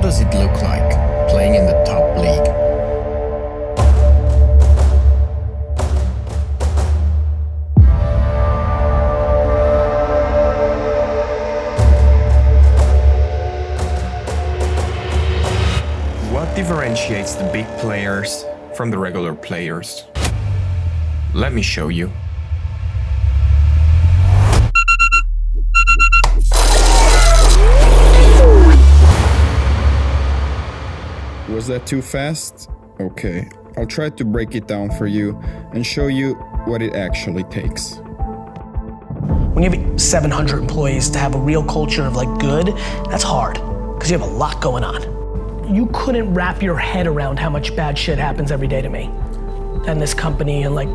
does it look like playing in the top league? What differentiates the big players from the regular players? Let me show you. Was that too fast? Okay, I'll try to break it down for you and show you what it actually takes. When you have 700 employees, to have a real culture of like good, that's hard, because you have a lot going on. You couldn't wrap your head around how much bad shit happens every day to me and this company, and like,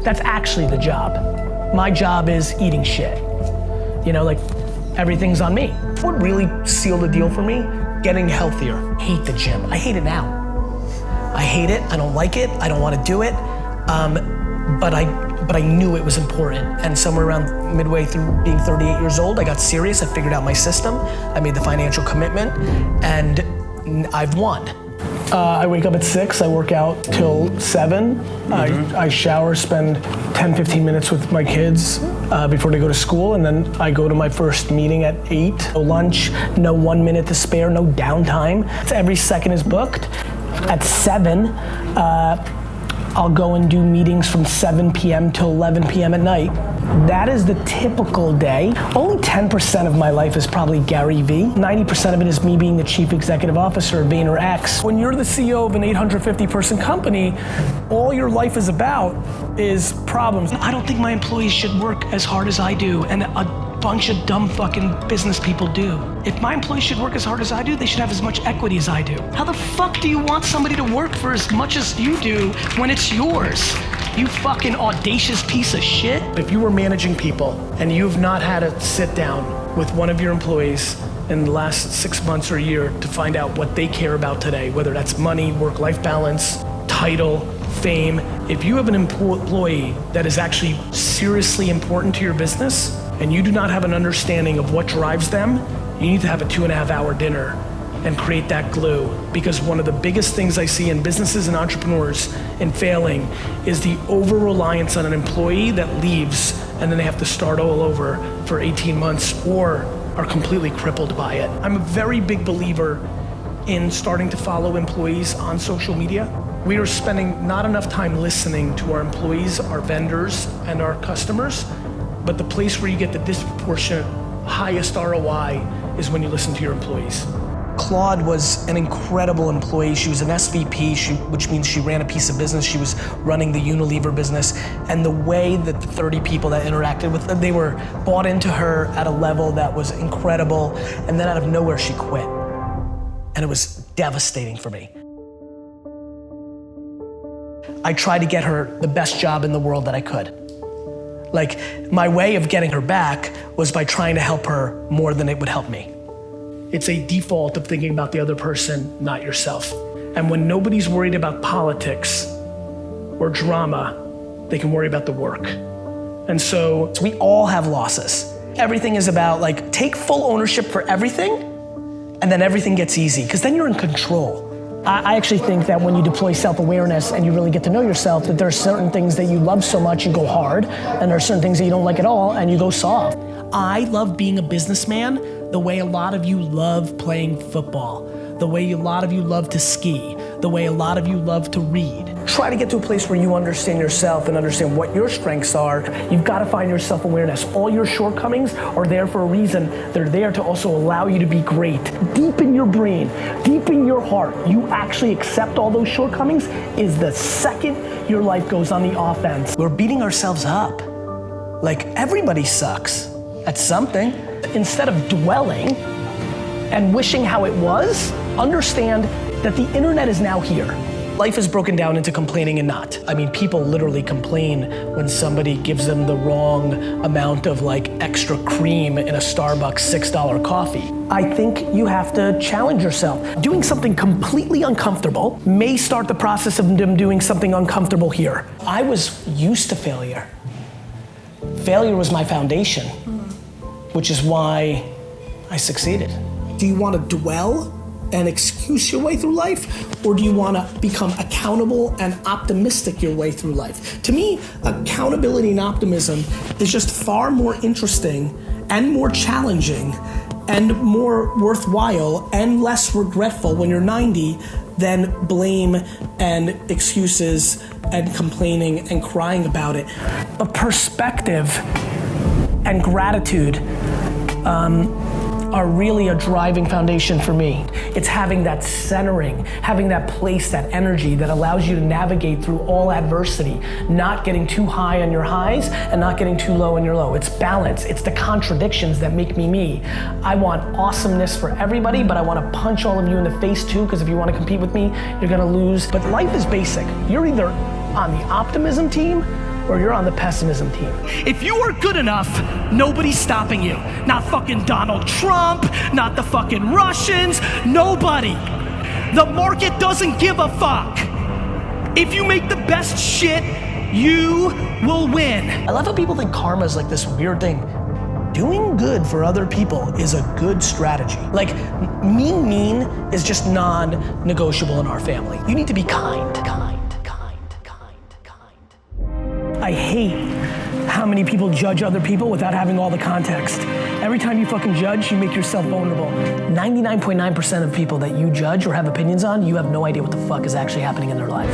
that's actually the job. My job is eating shit. You know, like, everything's on me. What really sealed the deal for me? Getting healthier. Hate the gym. I hate it now. I hate it. I don't like it. I don't want to do it. But I knew it was important. And somewhere around midway through being 38 years old, I got serious. I figured out my system. I made the financial commitment, and I've won. I wake up at 6, I work out till 7. I shower, spend 10-15 minutes with my kids before they go to school, and then I go to my first meeting at 8. No lunch, no 1 minute to spare, no downtime. Every second is booked. At 7, I'll go and do meetings from 7 p.m. till 11 p.m. at night. That is the typical day. Only 10% of my life is probably GaryVee. 90% of it is me being the chief executive officer of VaynerX. When you're the CEO of an 850 person company, all your life is about is problems. I don't think my employees should work as hard as I do, and a bunch of dumb fucking business people do. If my employees should work as hard as I do, they should have as much equity as I do. How the fuck do you want somebody to work for as much as you do when it's yours? You fucking audacious piece of shit. If you were managing people and you've not had to sit down with one of your employees in the last 6 months or a year to find out what they care about today, whether that's money, work-life balance, title, fame, if you have an employee that is actually seriously important to your business and you do not have an understanding of what drives them, you need to have a 2.5-hour dinner and create that glue. Because one of the biggest things I see in businesses and entrepreneurs in failing is the over-reliance on an employee that leaves and then they have to start all over for 18 months or are completely crippled by it. I'm a very big believer in starting to follow employees on social media. We are spending not enough time listening to our employees, our vendors, and our customers, but the place where you get the disproportionate highest ROI is when you listen to your employees. Claude was an incredible employee. She was an SVP, which means she ran a piece of business. She was running the Unilever business. And the way that the 30 people that interacted with her, they were bought into her at a level that was incredible. And then out of nowhere, she quit. And it was devastating for me. I tried to get her the best job in the world that I could. Like, my way of getting her back was by trying to help her more than it would help me. It's a default of thinking about the other person, not yourself. And when nobody's worried about politics or drama, they can worry about the work. And so we all have losses. Everything is about like, take full ownership for everything, and then everything gets easy, because then you're in control. I actually think that when you deploy self-awareness and you really get to know yourself, that there are certain things that you love so much, you go hard, and there are certain things that you don't like at all, and you go soft. I love being a businessman the way a lot of you love playing football, the way a lot of you love to ski, the way a lot of you love to read. Try to get to a place where you understand yourself and understand what your strengths are. You've got to find your self-awareness. All your shortcomings are there for a reason. They're there to also allow you to be great. Deep in your brain, deep in your heart, you actually accept all those shortcomings is the second your life goes on the offense. We're beating ourselves up. Like, everybody sucks at something. Instead of dwelling and wishing how it was, understand that the internet is now here. Life is broken down into complaining and not. I mean, people literally complain when somebody gives them the wrong amount of like extra cream in a Starbucks $6 coffee. I think you have to challenge yourself. Doing something completely uncomfortable may start the process of them doing something uncomfortable here. I was used to failure. Failure was my foundation, which is why I succeeded. Do you want to dwell and excuse your way through life? Or do you want to become accountable and optimistic your way through life? To me, accountability and optimism is just far more interesting and more challenging and more worthwhile and less regretful when you're 90 than blame and excuses and complaining and crying about it. But perspective and gratitude are really a driving foundation for me. It's having that centering, having that place, that energy that allows you to navigate through all adversity, not getting too high on your highs and not getting too low on your low. It's balance, it's the contradictions that make me me. I want awesomeness for everybody, but I want to punch all of you in the face too, because if you want to compete with me, you're gonna lose. But life is basic. You're either on the optimism team or you're on the pessimism team. If you are good enough, nobody's stopping you. Not fucking Donald Trump, not the fucking Russians, nobody. The market doesn't give a fuck. If you make the best shit, you will win. I love how people think karma is like this weird thing. Doing good for other people is a good strategy. Like, mean is just non-negotiable in our family. You need to be kind. I hate how many people judge other people without having all the context. Every time you fucking judge, you make yourself vulnerable. 99.9% of people that you judge or have opinions on, you have no idea what the fuck is actually happening in their life.